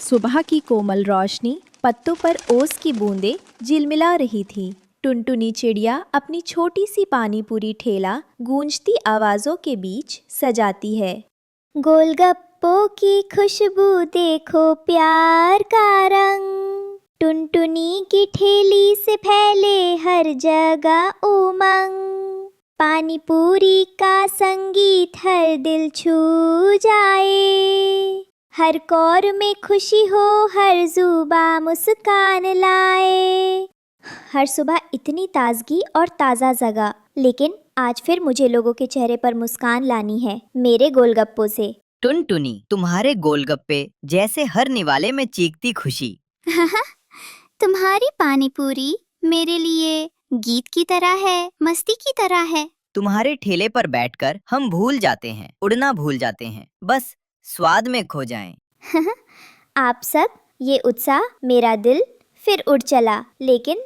सुबह की कोमल रोशनी, पत्तों पर ओस की बूंदें झिलमिला रही थी। टुनटुनी चिड़िया अपनी छोटी सी पानी पूरी ठेला गूंजती आवाजों के बीच सजाती है। गोलगप्पों की खुशबू देखो प्यार का रंग, टुनटुनी की ठेली से फैले हर जगह उमंग, पानी पूरी का संगीत हर दिल छू जाए, हर कौर में खुशी हो हर जुबा मुस्कान लाए। हर सुबह इतनी ताजगी और ताज़ा जगह, लेकिन आज फिर मुझे लोगों के चेहरे पर मुस्कान लानी है मेरे गोलगप्पों से। टुनटुनी, तुम्हारे गोलगप्पे जैसे हर निवाले में चीखती खुशी। तुम्हारी पानी पूरी मेरे लिए गीत की तरह है, मस्ती की तरह है। तुम्हारे ठेले पर बैठकर हम भूल जाते हैं, उड़ना भूल जाते हैं, बस स्वाद में खो जाएं। आप सब ये उत्साह मेरा दिल फिर उड़ चला, लेकिन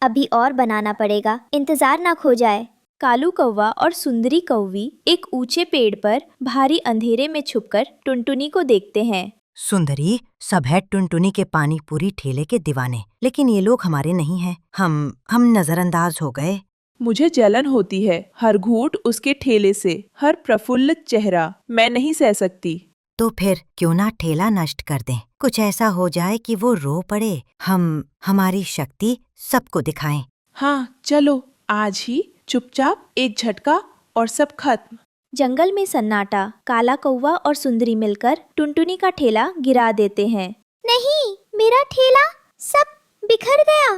अभी और बनाना पड़ेगा, इंतजार ना खो जाए। कालू कौवा और सुंदरी कौवी एक ऊंचे पेड़ पर भारी अंधेरे में छुपकर टुनटुनी को देखते हैं। सुंदरी, सब है टुनटुनी के पानी पूरी ठेले के दीवाने, लेकिन ये लोग हमारे नहीं हैं। हम नजरअंदाज हो गए। मुझे जलन होती है हर घूंट उसके ठेले से, हर प्रफुल्लित चेहरा मैं नहीं सह सकती। तो फिर क्यों ना ठेला नष्ट कर दें, कुछ ऐसा हो जाए कि वो रो पड़े। हम हमारी शक्ति सबको दिखाएं। हाँ चलो, आज ही चुपचाप एक झटका और सब खत्म। जंगल में सन्नाटा। काला कौवा और सुंदरी मिलकर टुनटुनी का ठेला गिरा देते हैं। नहीं, मेरा ठेला सब बिखर गया।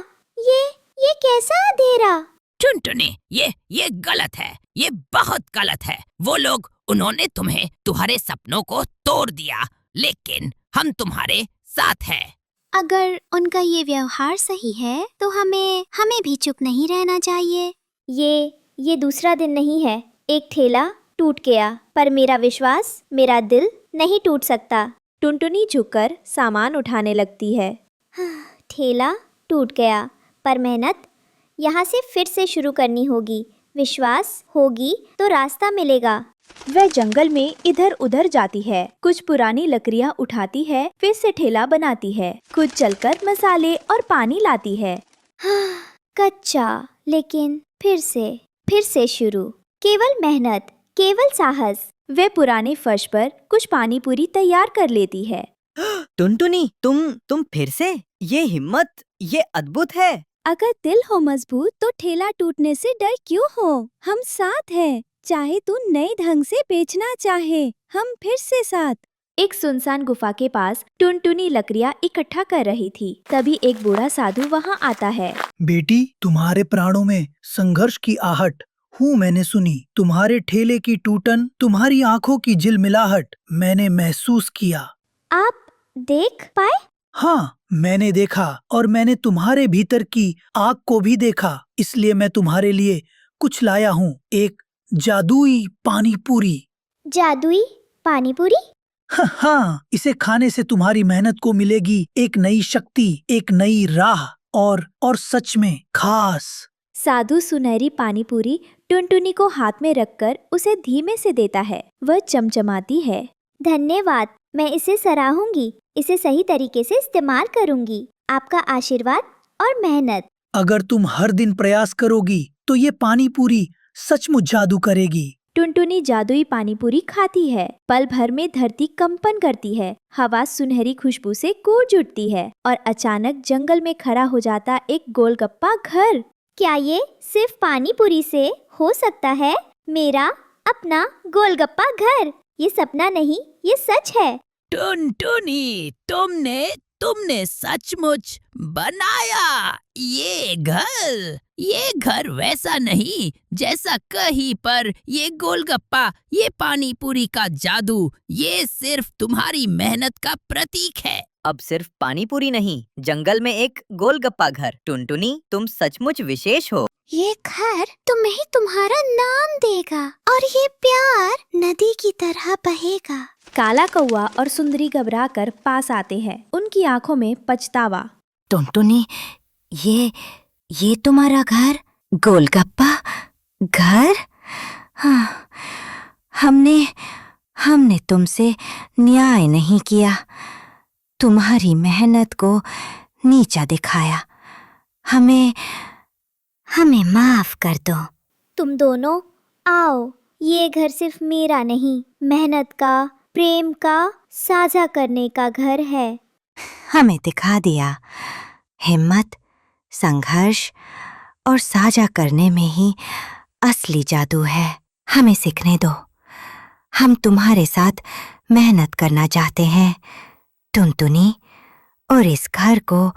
ये कैसा अंधेरा। टुनटुनी, ये गलत है, ये बहुत गलत है। वो लोग, उन्होंने तुम्हें तुम्हारे सपनों को तोड़ दिया, लेकिन हम तुम्हारे साथ हैं। अगर उनका ये व्यवहार सही है तो हमें भी चुप नहीं रहना चाहिए। ये दूसरा दिन नहीं है। एक ठेला टूट गया, पर मेरा विश्वास, मेरा दिल नहीं टूट सकता। टुनटुनी झुककर सामान उठाने लगती है। ठेला टूट गया, पर मेहनत यहाँ से फिर से शुरू करनी होगी। विश्वास होगी तो रास्ता मिलेगा। वह जंगल में इधर उधर जाती है, कुछ पुरानी लकड़ियाँ उठाती है, फिर से ठेला बनाती है, खुद चलकर मसाले और पानी लाती है। कच्चा, लेकिन फिर से शुरू। केवल मेहनत, केवल साहस। वे पुराने फर्श पर कुछ पानी पूरी तैयार कर लेती है। टुनटुनी, तुम फिर से? ये हिम्मत, ये अद्भुत है। अगर दिल हो मजबूत तो ठेला टूटने से डर क्यों हो? हम साथ हैं। चाहे तू नए ढंग से बेचना चाहे, हम फिर से साथ। एक सुनसान गुफा के पास टुनटुनी लकड़ियाँ इकट्ठा कर रही थी। तभी एक बूढ़ा साधु वहाँ आता है। बेटी, तुम्हारे प्राणों में संघर्ष की आहट हूँ मैंने सुनी। तुम्हारे ठेले की टूटन, तुम्हारी आंखों की झिलमिलाहट मैंने महसूस किया। आप देख पाए? हाँ, मैंने देखा, और मैंने तुम्हारे भीतर की आग को भी देखा। इसलिए मैं तुम्हारे लिए कुछ लाया हूँ, एक जादुई पानी पूरी। जादुई पानी पूरी? हाँ, इसे खाने से तुम्हारी मेहनत को मिलेगी एक नई शक्ति, एक नई राह, और सच में खास। साधु सुनहरी पानी पूरी टुनटुनी को हाथ में रखकर उसे धीमे से देता है। वह चमचमाती है। धन्यवाद, मैं इसे सराहूंगी, इसे सही तरीके से इस्तेमाल करूंगी। आपका आशीर्वाद और मेहनत। अगर तुम हर दिन प्रयास करोगी तो ये पानी पूरी सचमुच जादू करेगी। टुनटुनी जादुई पानी पूरी खाती है। पल भर में धरती कंपन करती है, हवा सुनहरी खुशबू से गूंज उठती है, और अचानक जंगल में खड़ा हो जाता एक गोलगप्पा घर। क्या ये सिर्फ पानी पूरी से हो सकता है? मेरा अपना गोलगप्पा घर। ये सपना नहीं, ये सच है। टुनटुनी, तुमने सचमुच बनाया ये घर वैसा नहीं जैसा कहीं पर। ये गोलगप्पा, ये पानी पूरी का जादू, ये सिर्फ तुम्हारी मेहनत का प्रतीक है। अब सिर्फ पानी पूरी नहीं, जंगल में एक गोलगप्पा घर। टुनटुनी, तुम सचमुच विशेष हो। ये घर तुम्हें तुम्हारा नाम देगा, और ये प्यार नदी की तरह बहेगा। काला कौवा और सुंदरी घबराकर पास आते हैं, उनकी आंखों में पछतावा। टुनटुनी, ये तुम्हारा घर? गोलगप्पा घर? हाँ, हमने तुमसे न्याय नहीं किया। तुम्हारी मेहनत को नीचा दिखाया। हमें माफ कर दो। तुम दोनों आओ, ये घर सिर्फ मेरा नहीं, मेहनत का, प्रेम का, साझा करने का घर है। हमें दिखा दिया, हिम्मत, संघर्ष और साझा करने में ही असली जादू है। हमें सीखने दो। हम तुम्हारे साथ मेहनत करना चाहते हैं, टुनटुनी, और इस घर को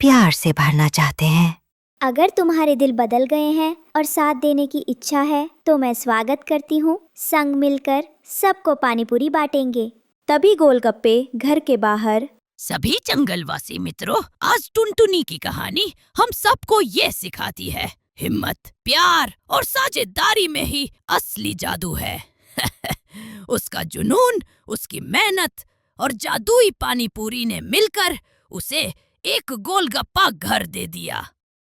प्यार से भरना चाहते हैं। अगर तुम्हारे दिल बदल गए हैं और साथ देने की इच्छा है तो मैं स्वागत करती हूँ। संग मिलकर सबको पानी पूरी बांटेंगे। तभी गोलगप्पे घर के बाहर। सभी जंगलवासी मित्रों, आज टुनटुनी की कहानी हम सबको ये सिखाती है, हिम्मत, प्यार और साझेदारी में ही असली जादू है। उसका जुनून, उसकी मेहनत और जादुई पानी पूरी ने मिलकर उसे एक गोलगप्पा घर दे दिया।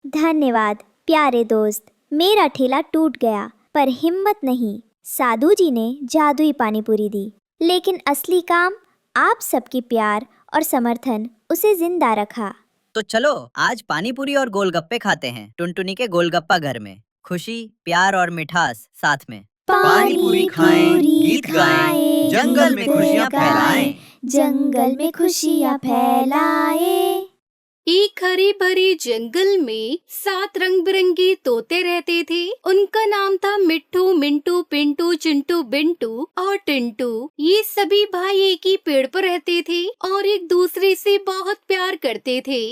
धन्यवाद प्यारे दोस्त। मेरा ठेला टूट गया पर हिम्मत नहीं, साधु जी ने जादुई पानी पूरी दी। लेकिन असली काम आप सबकी प्यार और समर्थन उसे जिंदा रखा। तो चलो आज पानी पूरी और गोलगप्पे खाते हैं टुनटुनी के गोलगप्पा घर में। खुशी, प्यार और मिठास साथ में। पानी पूरी खाएं, गीत गाएं, जंगल में खुशियां फैलाएं। जंगल में खुशियां फैलाएं। एक हरे भरे जंगल में 7 रंग बिरंगे तोते रहते थे। उनका नाम था मिट्ठू, मिंटू, पिंटू, चिंटू, बिंटू और टिंटू। ये सभी भाई एक ही पेड़ पर रहते थे और एक दूसरे से बहुत प्यार करते थे।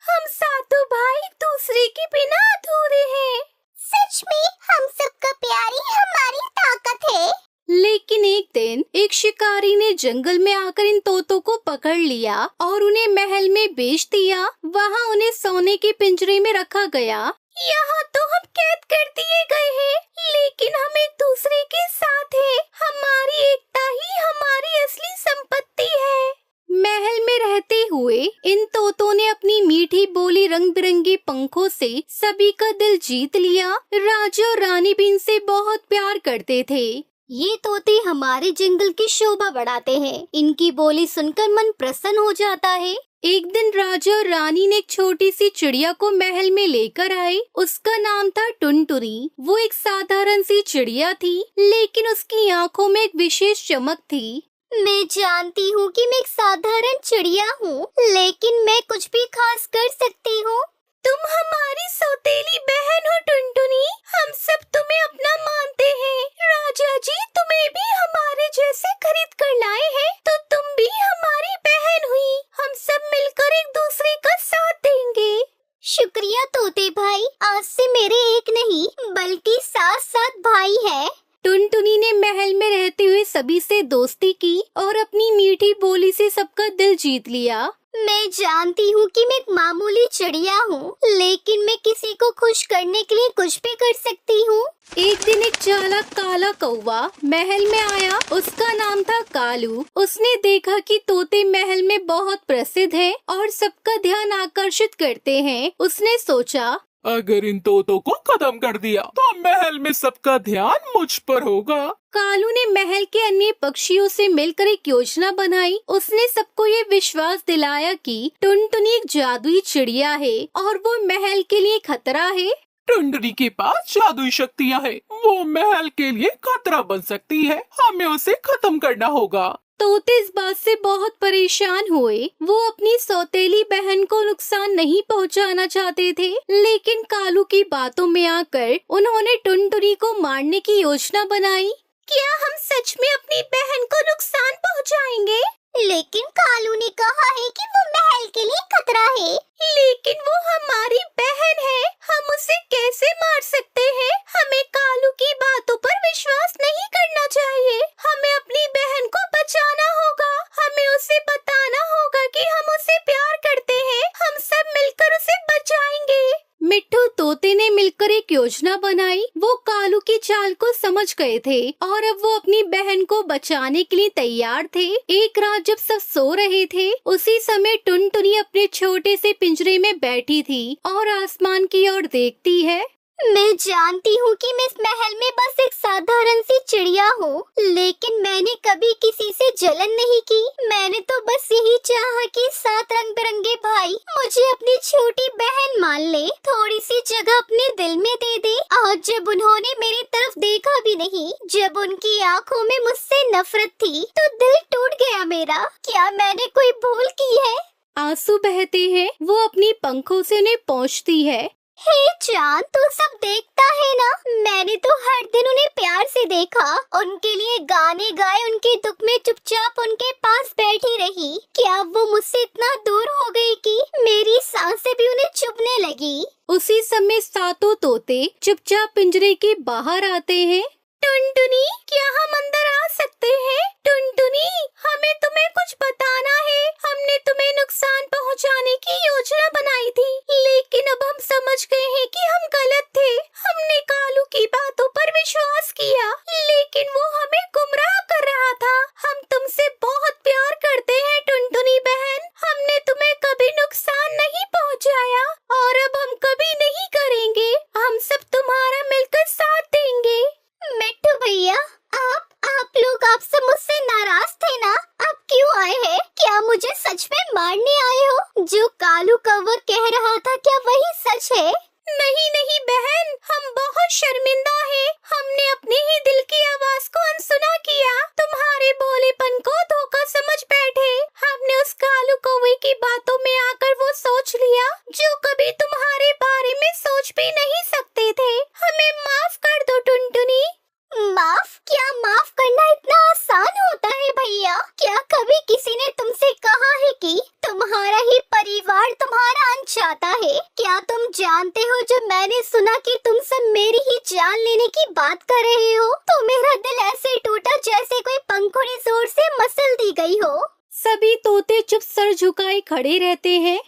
हम सातों भाई एक दूसरे के बिना अधूरे हैं। सच में हम सबका प्यार ही हमारी ताकत है। लेकिन एक दिन एक शिकारी ने जंगल में आकर इन तोतों को पकड़ लिया और उन्हें महल में बेच दिया। वहाँ उन्हें सोने के पिंजरे में रखा गया। यहाँ तो हम कैद कर दिए गए हैं, लेकिन हम एक दूसरे के साथ हैं। हमारी एकता ही हमारी असली संपत्ति है। महल में रहते हुए इन तोतों ने अपनी मीठी बोली, रंग बिरंगे पंखों से सभी का दिल जीत लिया। राजा और रानी भी इनसे बहुत प्यार करते थे। ये तोते हमारे जंगल की शोभा बढ़ाते हैं। इनकी बोली सुनकर मन प्रसन्न हो जाता है। एक दिन राजा और रानी ने एक छोटी सी चिड़िया को महल में लेकर आए। उसका नाम था टुनटुनी। वो एक साधारण सी चिड़िया थी, लेकिन उसकी आंखों में एक विशेष चमक थी। मैं जानती हूँ कि मैं एक साधारण चिड़िया हूँ, लेकिन मैं कुछ भी खास कर सकती हूँ। तुम हमारी सौतेली बहन हो टुनटुनी। हम सब तुम्हें अपना मानते हैं। राजा जी तुम्हें भी हमारे जैसे खरीद कर लाए हैं, तो तुम भी हमारी बहन हुई। हम सब मिलकर एक दूसरे का साथ देंगे। शुक्रिया तोते भाई, आज से मेरे एक नहीं बल्कि 7 भाई हैं। टुनटुनी ने महल में रहते हुए सभी से दोस्ती की और अपनी मीठी बोली से सबका दिल जीत लिया। मैं जानती हूँ कि मैं एक मामूली चिड़िया हूँ, लेकिन मैं किसी को खुश करने के लिए कुछ भी कर सकती हूँ। एक दिन एक चालाक काला कौवा महल में आया। उसका नाम था कालू। उसने देखा कि तोते महल में बहुत प्रसिद्ध हैं और सबका ध्यान आकर्षित करते हैं। उसने सोचा, अगर इन तोतों को खत्म कर दिया तो महल में सबका ध्यान मुझ पर होगा। कालू ने महल के अन्य पक्षियों से मिलकर एक योजना बनाई। उसने सबको ये विश्वास दिलाया कि टुनटुनी एक जादुई चिड़िया है और वो महल के लिए खतरा है। टुनटुनी के पास जादुई शक्तियाँ हैं। वो महल के लिए खतरा बन सकती है। हमें उसे खत्म करना होगा। तोते इस बात से बहुत परेशान हुए। वो अपनी सौतेली बहन को नुकसान नहीं पहुंचाना चाहते थे, लेकिन कालू की बातों में आकर उन्होंने टुनटुनी को मारने की योजना बनाई। क्या हम सच में अपनी बहन को नुकसान पहुंचाएंगे? लेकिन कालू ने कहा है कि वो महल के लिए खतरा है। लेकिन वो हमारी बहन है, हम उसे कैसे मार सकते हैं? हमें कालू की बातों पर विश्वास नहीं करना चाहिए। हमें अपनी बहन को बचाना होगा। हमें उसे बताना होगा कि हम उसे प्यार करते हैं। हम सब मिलकर उसे बचाएंगे। मिट्ठू तोते ने मिलकर एक योजना बनाई। वो कालू की चाल को समझ गए थे और अब वो अपनी बहन को बचाने के लिए तैयार थे। एक रात जब सब सो रहे थे, उसी समय टुनटुनी अपने छोटे से पिंजरे में बैठी थी और आसमान की ओर देखती है। मैं जानती हूँ कि मैं इस महल में बस एक साधारण सी चिड़िया हूँ, लेकिन मैंने कभी किसी से जलन नहीं की। मैंने तो बस यही चाहा कि 7 रंग बिरंगे भाई मुझे अपनी छोटी बहन मान ले, थोड़ी सी जगह अपने दिल में दे दे। आज जब उन्होंने मेरी तरफ देखा भी नहीं, जब उनकी आँखों में मुझसे नफरत थी, तो दिल टूट गया मेरा। क्या मैंने कोई भूल की है? आंसू बहते हैं, वो अपनी पंखों से उन्हें पोंछती है। हे चांद, तू सब देखता है ना, मैंने तो हर दिन उन्हें प्यार से देखा, उनके लिए गाने गाए, उनके दुख में चुपचाप उनके पास बैठी रही। क्या वो मुझसे इतना दूर हो गई कि मेरी सांसें भी उन्हें चुभने लगी? उसी समय सातों तोते चुपचाप पिंजरे के बाहर आते हैं। टुनटुनी, क्या हम अंदर आ सकते हैं? टुनटुनी, हमें तुम्हें कुछ बताना है। हमने तुम्हें नुकसान पहुंचाने की योजना बनाई थी, लेकिन अब हम समझ गए हैं कि हम गलत थे। हमने कालू की बातों पर विश्वास किया, लेकिन वो हमें गुमराह कर रहा था। हम तुमसे बहुत प्यार करते हैं टुनटुनी बहन। हमने तुम्हें कभी नुकसान नहीं पहुंचाया और अब हम कभी नहीं करेंगे। हम सब तुम्हारा मिलकर साथ देंगे। मिट्टू भैया, आप लोग आपसे मुझसे नाराज थे ना? अब क्यों आए हैं? क्या मुझे सच में मारने आए हो? जो कालू कौवा कह रहा था, क्या वही सच है? नहीं नहीं बहन, हम बहुत शर्मिंदा हैं। हमने अपने ही दिल की आवाज को अनसुना किया। तुम्हारे भोलेपन को धोखा समझ बैठे। हमने उस कालू कौवे की बातों में आकर वो सोच लिया जो कभी तुम्हारे बारे में सोच भी नहीं सकते थे। हमें माफ कर दो टुनटुनी। माफ? क्या माफ करना इतना आसान होता है भैया? क्या कभी किसी ने तुमसे कहा है कि तुम्हारा ही परिवार तुम्हारा अंत चाहता है? क्या तुम जानते हो, जब मैंने सुना कि तुम सब मेरी ही जान लेने की बात कर रहे हो, तो मेरा दिल ऐसे टूटा जैसे कोई पंखुड़ी जोर से मसल दी गई हो। सभी तोते चुप सर झुकाए खड़े रहते हैं।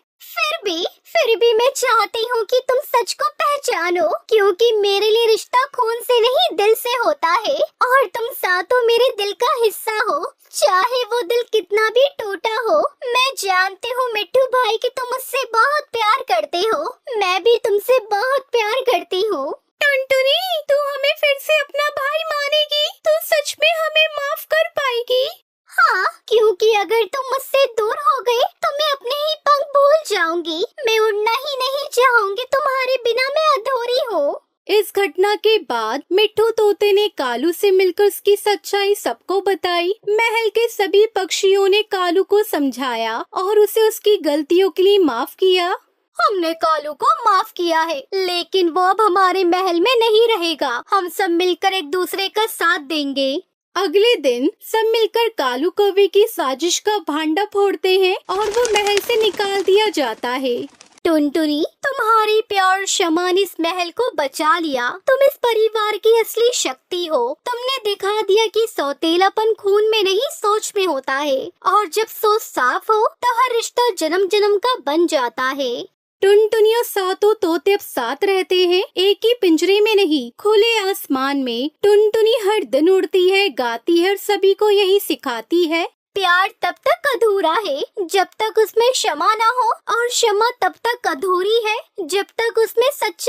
फिर भी मैं चाहती हूँ कि तुम सच को पहचानो, क्योंकि मेरे लिए रिश्ता खून से नहीं दिल से होता है, और तुम सातों मेरे दिल का हिस्सा हो, चाहे वो दिल कितना भी टूटा हो। मैं जानती हूँ मिट्टू भाई कि तुम मुझसे बहुत प्यार करते हो, मैं भी तुमसे बहुत प्यार करती हूँ। टुनटुनी, तू हमें फिर से अपना भाई मानेगी? तू सच में हमें माफ कर पाएगी? हाँ, क्योंकि अगर तुम मुझसे दूर हो गए तो मैं अपने ही पंख भूल जाऊंगी। मैं उड़ना ही नहीं चाहूंगी, तुम्हारे बिना मैं अधूरी हूँ। इस घटना के बाद मिट्टू तोते ने कालू से मिलकर उसकी सच्चाई सबको बताई। महल के सभी पक्षियों ने कालू को समझाया और उसे उसकी गलतियों के लिए माफ किया। हमने कालू को माफ किया है, लेकिन वो अब हमारे महल में नहीं रहेगा। हम सब मिलकर एक दूसरे का साथ देंगे। अगले दिन सब मिलकर कालू कौवे की साजिश का भांडा फोड़ते हैं और वो महल से निकाल दिया जाता है। टुनटुनी, तुम्हारी प्यार क्षमा ने इस महल को बचा लिया। तुम इस परिवार की असली शक्ति हो। तुमने दिखा दिया कि सौतेलापन खून में नहीं सोच में होता है, और जब सोच साफ हो तो हर रिश्ता जन्म जन्म का बन जाता है। टुनटुनी और सातों तोते अब साथ रहते हैं, एक ही पिंजरे में नहीं, खुले आसमान में। टुनटुनी हर दिन उड़ती है, गाती है और सभी को यही सिखाती है। प्यार तब तक अधूरा है जब तक उसमें क्षमा न हो, और क्षमा तब तक अधूरी है जब तक उसमें सच्चा